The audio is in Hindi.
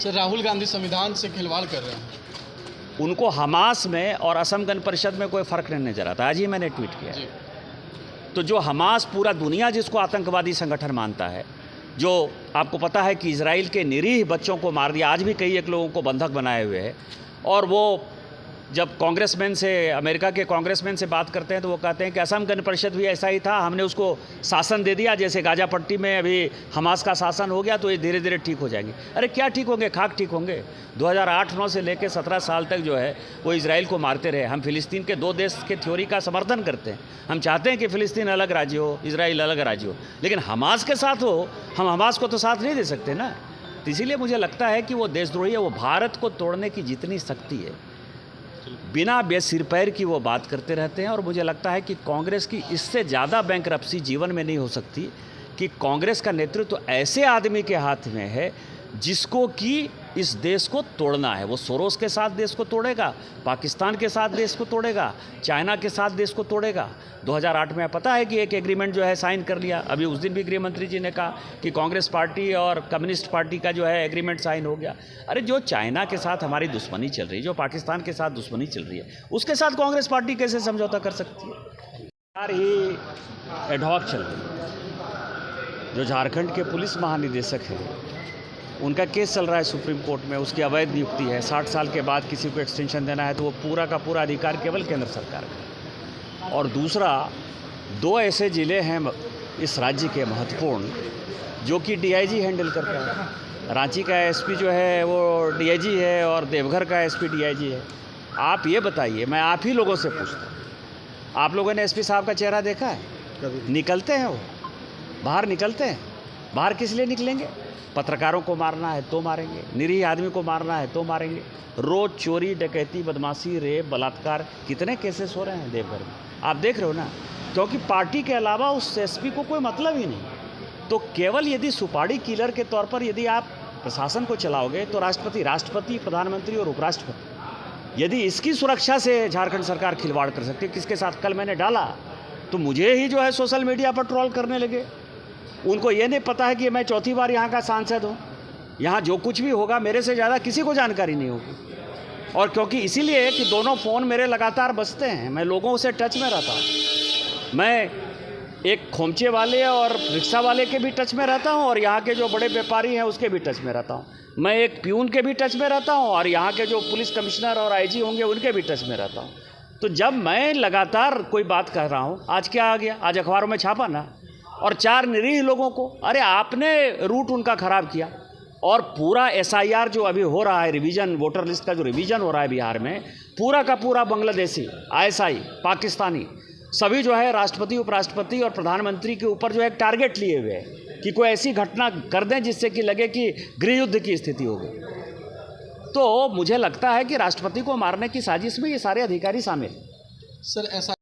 सर राहुल गांधी संविधान से खिलवाड़ कर रहे हैं। उनको हमास में और असम गण परिषद में कोई फ़र्क नहीं नज़र आता। आज ही मैंने ट्वीट किया। तो जो हमास पूरा दुनिया जिसको आतंकवादी संगठन मानता है, जो आपको पता है कि इजराइल के निरीह बच्चों को मार दिया, आज भी कई एक लोगों को बंधक बनाए हुए है, और वो जब कांग्रेसमैन से, अमेरिका के कांग्रेसमैन से बात करते हैं तो वो कहते हैं कि असम गण परिषद भी ऐसा ही था, हमने उसको शासन दे दिया, जैसे गाजा पट्टी में अभी हमास का शासन हो गया तो ये धीरे धीरे ठीक हो जाएंगे। अरे क्या ठीक होंगे, खाक ठीक होंगे। 2008-9 से लेकर 17 साल तक जो है वो इजराइल को मारते रहे। हम फिलिस्तीन के दो देश के थ्योरी का समर्थन करते हैं। हम चाहते हैं कि फिलिस्तीन अलग राज्य हो, इजराइल अलग राज्य हो, लेकिन हमास के साथ हो, हम हमास को तो साथ नहीं दे सकते ना। तो इसीलिए मुझे लगता है कि वो देशद्रोही है। वो भारत को तोड़ने की जितनी शक्ति है, बिना बेसिर पैर की वो बात करते रहते हैं। और मुझे लगता है कि कांग्रेस की इससे ज़्यादा बैंकरप्सी जीवन में नहीं हो सकती कि कांग्रेस का नेतृत्व ऐसे आदमी के हाथ में है जिसको कि इस देश को तोड़ना है। वो सोरोस के साथ देश को तोड़ेगा, पाकिस्तान के साथ देश को तोड़ेगा, चाइना के साथ देश को तोड़ेगा। 2008 में पता है कि एक एग्रीमेंट जो है साइन कर लिया। अभी उस दिन भी गृह मंत्री जी ने कहा कि कांग्रेस पार्टी और कम्युनिस्ट पार्टी का जो है एग्रीमेंट साइन हो गया। अरे जो चाइना के साथ हमारी दुश्मनी चल रही है, जो पाकिस्तान के साथ दुश्मनी चल रही है, उसके साथ कांग्रेस पार्टी कैसे समझौता कर सकती है? यार ही एडहॉक चल रही है। जो झारखंड के पुलिस महानिदेशक हैं, उनका केस चल रहा है सुप्रीम कोर्ट में, उसकी अवैध नियुक्ति है। 60 साल के बाद किसी को एक्सटेंशन देना है तो वो पूरा का पूरा अधिकार केवल केंद्र सरकार का। और दूसरा, 2 ऐसे ज़िले हैं इस राज्य के महत्वपूर्ण जो कि डीआईजी हैंडल करता है। रांची का एसपी जो है वो डीआईजी है और देवघर का एसपी डीआईजी है। आप ये बताइए, मैं आप ही लोगों से पूछता हूँ, आप लोगों ने एसपी साहब का चेहरा देखा है? कभी निकलते हैं वो बाहर? निकलते हैं बाहर किस लिए निकलेंगे? पत्रकारों को मारना है तो मारेंगे, निरीह आदमी को मारना है तो मारेंगे। रोज़ चोरी, डकैती, बदमाशी, रेप, बलात्कार, कितने केसेस हो रहे हैं देवघर में, आप देख रहे हो ना। क्योंकि पार्टी के अलावा उस एसपी को कोई मतलब ही नहीं। तो केवल यदि सुपारी किलर के तौर पर यदि आप प्रशासन को चलाओगे तो राष्ट्रपति, प्रधानमंत्री और उपराष्ट्रपति, यदि इसकी सुरक्षा से झारखंड सरकार खिलवाड़ कर सकती है, किसके साथ कल मैंने डाला तो मुझे ही जो है सोशल मीडिया पर ट्रोल करने लगे। उनको ये नहीं पता है कि मैं चौथी बार यहाँ का सांसद हूँ। यहाँ जो कुछ भी होगा मेरे से ज़्यादा किसी को जानकारी नहीं होगी। और क्योंकि इसीलिए कि दोनों फ़ोन मेरे लगातार बजते हैं, मैं लोगों से टच में रहता हूँ। मैं एक खोमचे वाले और रिक्शा वाले के भी टच में रहता हूँ, और यहाँ के जो बड़े व्यापारी हैं उसके भी टच में रहता हूँ। मैं एक प्यून के भी टच में रहता हूँ, और यहाँ के जो पुलिस कमिश्नर और आईजी होंगे उनके भी टच में रहता हूँ। तो जब मैं लगातार कोई बात कर रहा हूँ, आज क्या आ गया, आज अखबारों में छापा ना, और 4 निरीह लोगों को, अरे आपने रूट उनका ख़राब किया। और पूरा एसआईआर जो अभी हो रहा है, रिवीजन, वोटर लिस्ट का जो रिवीजन हो रहा है बिहार में, पूरा का पूरा बांग्लादेशी, आईएसआई, पाकिस्तानी सभी जो है राष्ट्रपति, उपराष्ट्रपति और प्रधानमंत्री के ऊपर जो है एक टारगेट लिए हुए हैं कि कोई ऐसी घटना कर दें जिससे कि लगे कि गृह युद्ध की स्थिति हो गई। तो मुझे लगता है कि राष्ट्रपति को मारने की साजिश में ये सारे अधिकारी शामिल। सर ऐसा